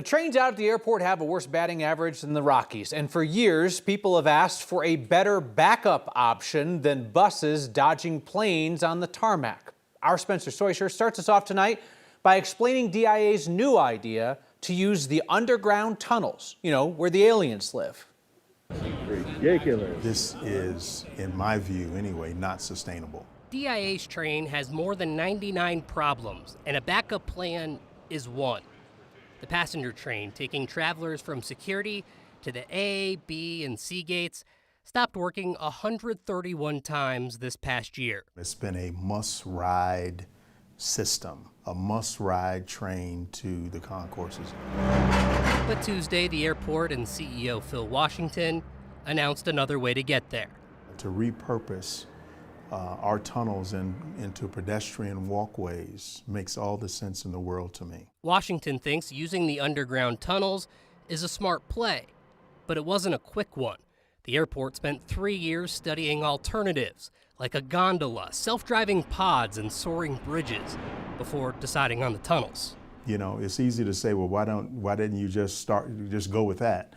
The trains out at the airport have a worse batting average than the Rockies, and for years, people have asked for a better backup option than buses dodging planes on the tarmac. Our Spencer Soisher starts us off tonight by explaining DIA's new idea to use the underground tunnels, where the aliens live. Ridiculous. This is, in my view anyway, not sustainable. DIA's train has more than 99 problems, and a backup plan is one. The passenger train, taking travelers from security to the A, B, and C gates, stopped working 131 times this past year. It's been a must-ride system, a must-ride train to the concourses. But Tuesday, the airport and CEO Phil Washington announced another way to get there. To repurpose our tunnels into pedestrian walkways makes all the sense in the world to me. Washington thinks using the underground tunnels is a smart play, but it wasn't a quick one. The airport spent 3 years studying alternatives, like a gondola, self-driving pods, and soaring bridges, before deciding on the tunnels. It's easy to say, well, why didn't you just go with that?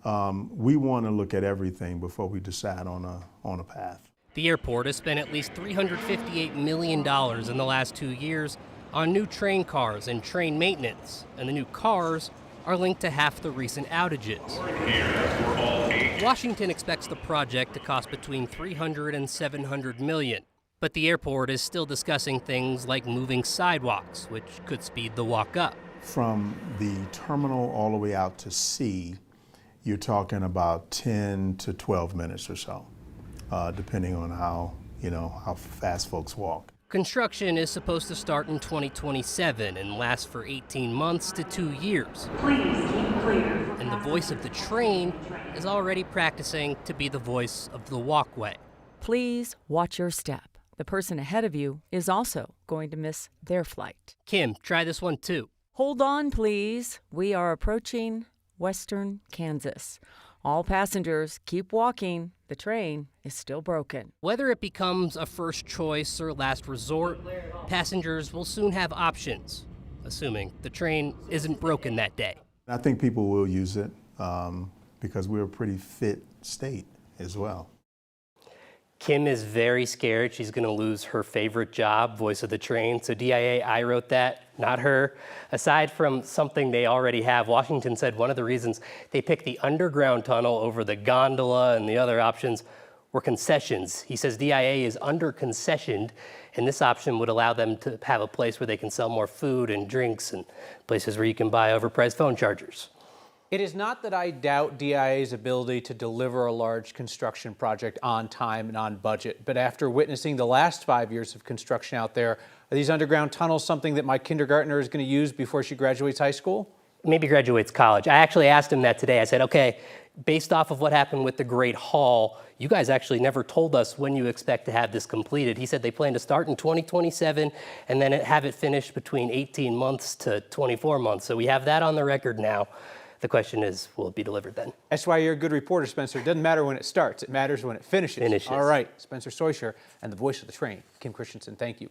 We want to look at everything before we decide on a path. The airport has spent at least $358 million in the last 2 years on new train cars and train maintenance, and the new cars are linked to half the recent outages. Washington expects the project to cost between $300 and $700 million, but the airport is still discussing things like moving sidewalks, which could speed the walk up. From the terminal all the way out to sea, you're talking about 10 to 12 minutes or so. Depending on how fast folks walk. Construction is supposed to start in 2027 and last for 18 months to 2 years. Please keep clear. And the voice of the train is already practicing to be the voice of the walkway. Please watch your step. The person ahead of you is also going to miss their flight. Kim, try this one too. Hold on, please. We are approaching western Kansas. All passengers keep walking. The train is still broken. Whether it becomes a first choice or last resort, passengers will soon have options, assuming the train isn't broken that day. I think people will use it because we're a pretty fit state as well. Kim is very scared she's going to lose her favorite job, voice of the train. So DIA, I wrote that, not her. Aside from something they already have, Washington said one of the reasons they picked the underground tunnel over the gondola and the other options were concessions. He says DIA is under-concessioned, and this option would allow them to have a place where they can sell more food and drinks and places where you can buy overpriced phone chargers. It is not that I doubt DIA's ability to deliver a large construction project on time and on budget, but after witnessing the last 5 years of construction out there, are these underground tunnels something that my kindergartner is going to use before she graduates high school? Maybe graduates college. I actually asked him that today. I said, okay, based off of what happened with the Great Hall, you guys actually never told us when you expect to have this completed. He said they plan to start in 2027 and then have it finished between 18 months to 24 months. So we have that on the record now. The question is, will it be delivered then? That's why you're a good reporter, Spencer. It doesn't matter when it starts. It matters when it finishes. All right, Spencer Soisher and the voice of the train, Kim Christensen, thank you.